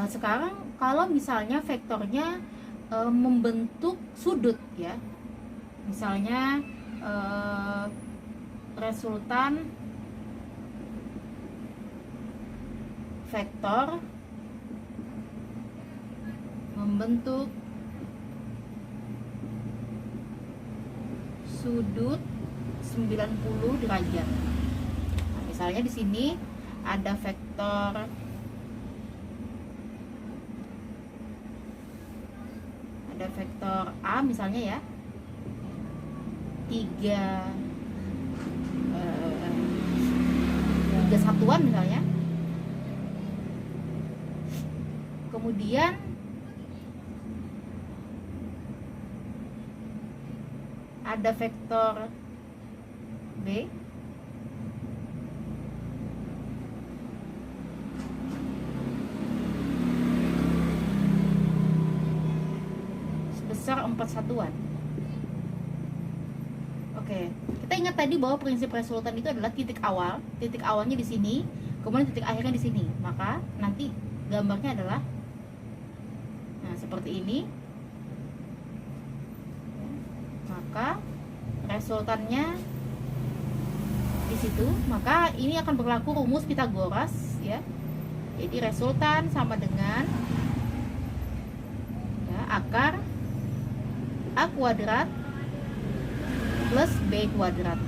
Sekarang kalau misalnya vektornya membentuk sudut ya, misalnya resultan vektor membentuk sudut 90 derajat. Nah, misalnya di sini ada vektor A misalnya ya, 3 satuan misalnya. Kemudian ada vektor B sebesar 4 satuan. Oke, kita ingat tadi bahwa prinsip resultan itu adalah titik awalnya di sini, kemudian titik akhirnya di sini. Maka nanti gambarnya adalah seperti ini. Maka resultannya di situ. Maka ini akan berlaku rumus Pythagoras ya. Jadi resultan sama dengan ya, akar A kuadrat plus B kuadrat.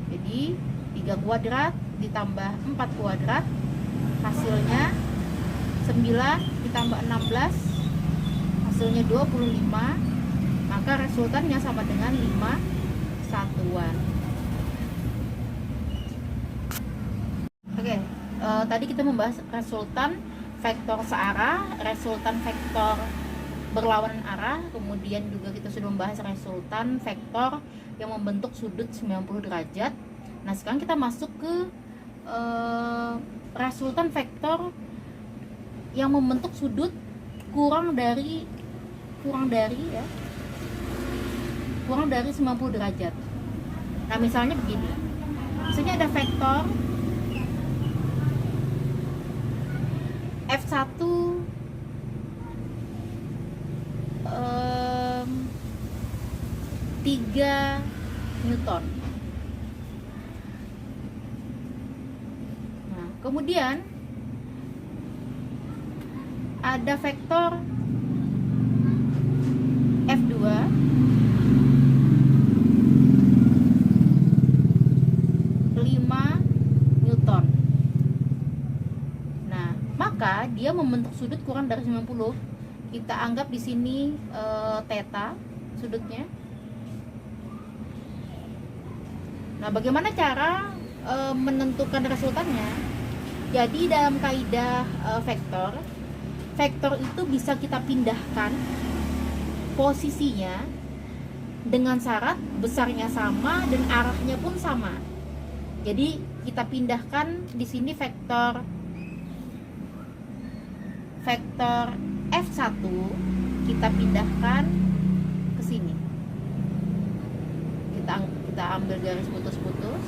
Jadi 3 kuadrat ditambah 4 kuadrat hasilnya 9 ditambah 16 hasilnya 25. Maka resultannya sama dengan 5 satuan. Oke, tadi kita membahas resultan vektor searah, resultan vektor berlawanan arah, kemudian juga kita sudah membahas resultan vektor yang membentuk sudut 90 derajat. Nah, sekarang kita masuk ke resultan vektor yang membentuk sudut kurang dari 90 derajat. Nah, misalnya begini. Misalnya ada vektor F1 3 Newton. Nah, kemudian ada vektor F2 5 Newton. Nah, maka dia membentuk sudut kurang dari 90. Kita anggap di sini theta sudutnya. Nah, bagaimana cara menentukan resultannya? Jadi dalam kaidah vektor itu bisa kita pindahkan posisinya dengan syarat besarnya sama dan arahnya pun sama. Jadi kita pindahkan di sini vektor F1 kita pindahkan ke sini. Kita ambil garis putus-putus.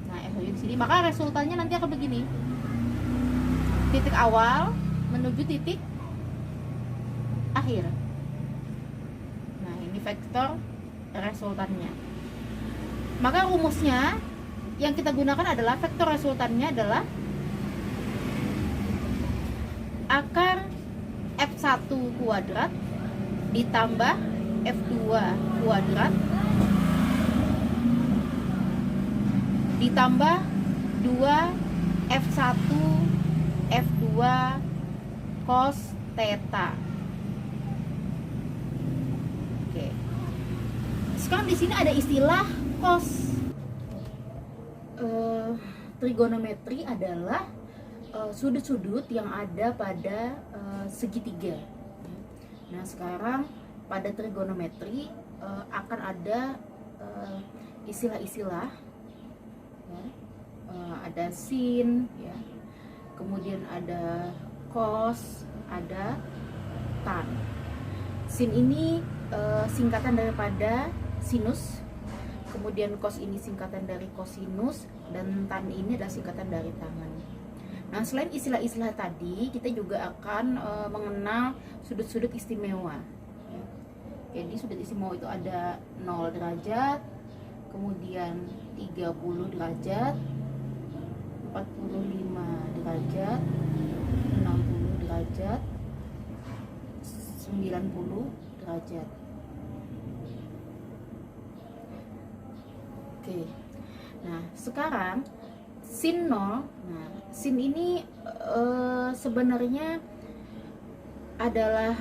Nah, F1 di sini, maka resultannya nanti akan begini. Titik awal menuju titik akhir. Nah, ini vektor resultannya. Maka rumusnya yang kita gunakan adalah vektor resultannya adalah akar F1 kuadrat ditambah F2 kuadrat ditambah 2 F1 F2 cos theta. Oke. Sekarang di sini ada istilah cos. Trigonometri adalah sudut-sudut yang ada pada segitiga. Nah, sekarang pada trigonometri akan ada istilah-istilah ya. Ada sin ya, kemudian ada cos, ada tan. Sin ini singkatan daripada sinus, kemudian cos ini singkatan dari kosinus, dan tan ini adalah singkatan dari tangen. Nah, selain istilah-istilah tadi, kita juga akan mengenal sudut-sudut istimewa. Jadi sudut istimewa itu ada 0 derajat, kemudian 30 derajat, 45 derajat, 60 derajat, 90 derajat. Oke. Nah, sekarang sin 0. Nah, sin ini sebenarnya adalah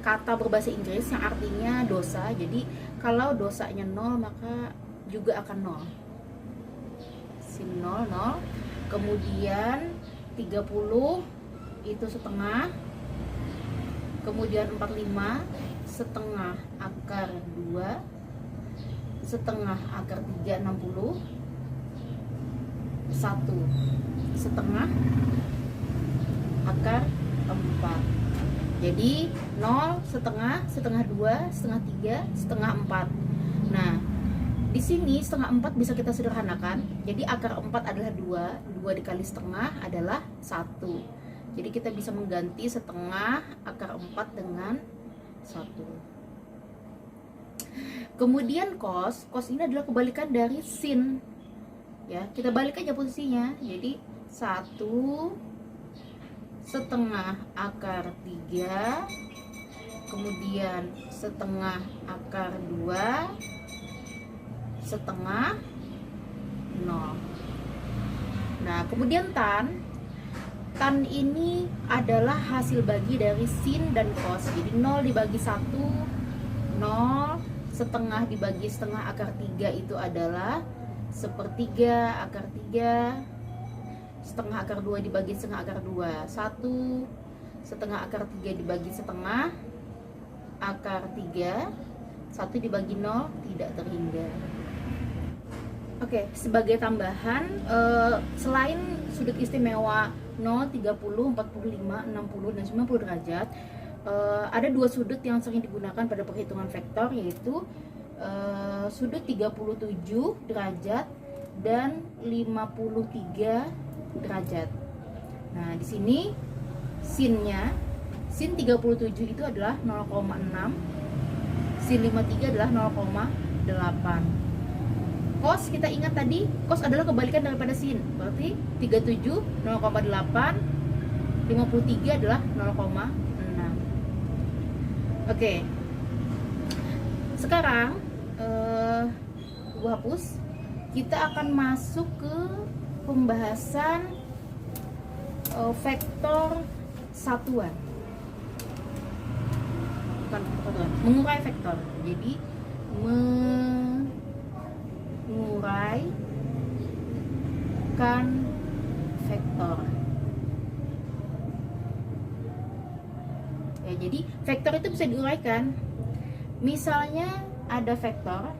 kata berbahasa Inggris yang artinya dosa. Jadi kalau dosanya 0 maka juga akan 0. Sin 0, 0. Kemudian 30 itu setengah. Kemudian 45 setengah akar 2, setengah akar 3, 60. 1 setengah akar 4. Jadi 0 setengah, setengah 2, setengah 3, setengah 4. Nah, di sini setengah 4 bisa kita sederhanakan. Jadi akar 4 adalah 2, 2 dikali setengah adalah 1. Jadi kita bisa mengganti setengah akar 4 dengan 1. Kemudian cos ini adalah kebalikan dari sin. Ya, kita balik aja posisinya. Jadi 1 setengah akar 3, kemudian setengah akar 2, setengah 0. Nah, kemudian tan ini adalah hasil bagi dari sin dan cos. Jadi 0 dibagi 1, 0, setengah dibagi setengah akar 3 itu adalah sepertiga akar 3, setengah akar 2 dibagi setengah akar 2, 1, setengah akar 3 dibagi setengah akar 3, 1 dibagi 0 tidak terhingga. Oke, sebagai tambahan, selain sudut istimewa 0, 30, 45, 60, dan 90 derajat, ada dua sudut yang sering digunakan pada perhitungan vektor, yaitu sudut 37 derajat dan 53 derajat. Nah, di sini sinnya, sin 37 itu adalah 0,6, sin 53 adalah 0,8. Cos kita ingat tadi, cos adalah kebalikan daripada sin. Berarti 37 0,8, 53 adalah 0,6. Oke. Sekarang gua hapus. Kita akan masuk ke pembahasan vektor satuan. Bukan satuan, mengurai vektor. Jadi menguraikan vektor. Ya, jadi vektor itu bisa diuraikan. Misalnya ada vektor,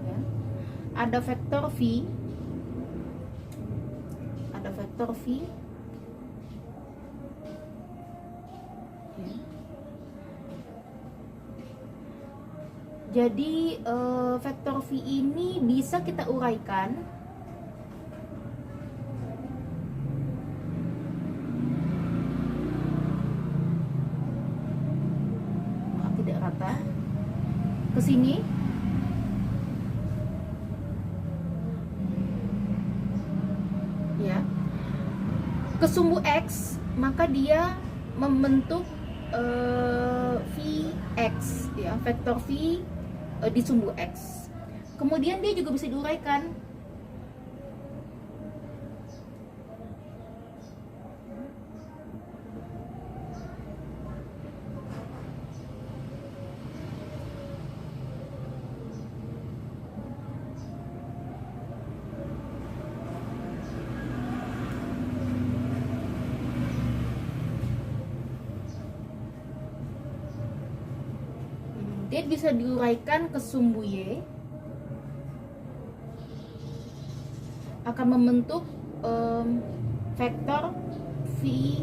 ya, ada vektor v, ada vektor v, ya. Jadi vektor v ini bisa kita uraikan tidak rata ke sini, ya, ke sumbu x, maka dia membentuk Vx, ya, vektor v di sumbu x. Kemudian dia juga bisa diuraikan ke sumbu y, akan membentuk vektor Vy.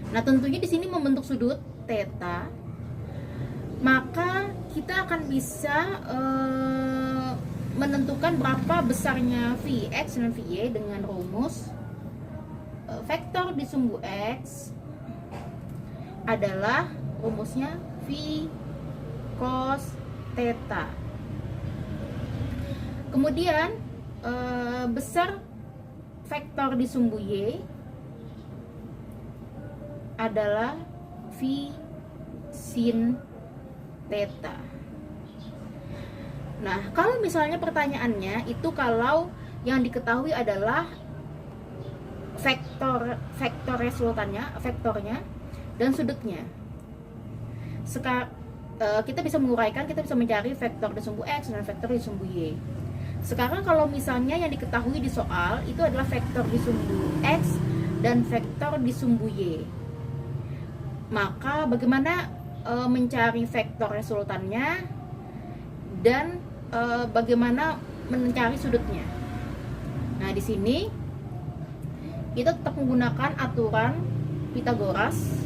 Nah, tentunya di sini membentuk sudut theta. maka kita akan bisa menentukan berapa besarnya Vx dan Vy dengan rumus vektor di sumbu X adalah rumusnya V cos theta. Kemudian besar vektor di sumbu Y adalah V sin theta. Nah, kalau misalnya pertanyaannya itu kalau yang diketahui adalah vektor resultannya, vektornya dan sudutnya. Kita bisa menguraikan, kita bisa mencari vektor di sumbu X dan vektor di sumbu Y. Sekarang kalau misalnya yang diketahui di soal itu adalah vektor di sumbu X dan vektor di sumbu Y, maka bagaimana mencari vektor resultannya dan bagaimana mencari sudutnya? Nah, di sini kita tetap menggunakan aturan Pythagoras.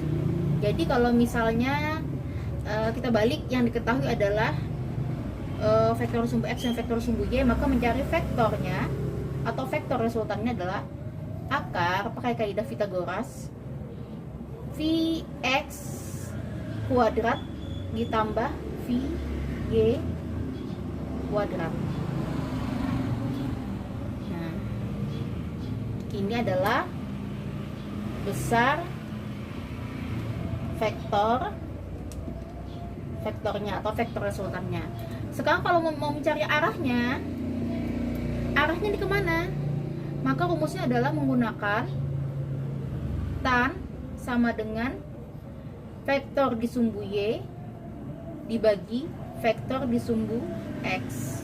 Jadi kalau misalnya kita balik, yang diketahui adalah vektor sumbu X dan vektor sumbu Y, maka mencari vektornya atau vektor resultannya adalah akar pakai kaidah Pythagoras Vx kuadrat ditambah Vy kuadrat. Nah, ini adalah besar vektornya atau vektor resultannya. Sekarang kalau mau mencari arahnya di kemana? Maka rumusnya adalah menggunakan tan sama dengan vektor di sumbu Y dibagi vektor di sumbu X.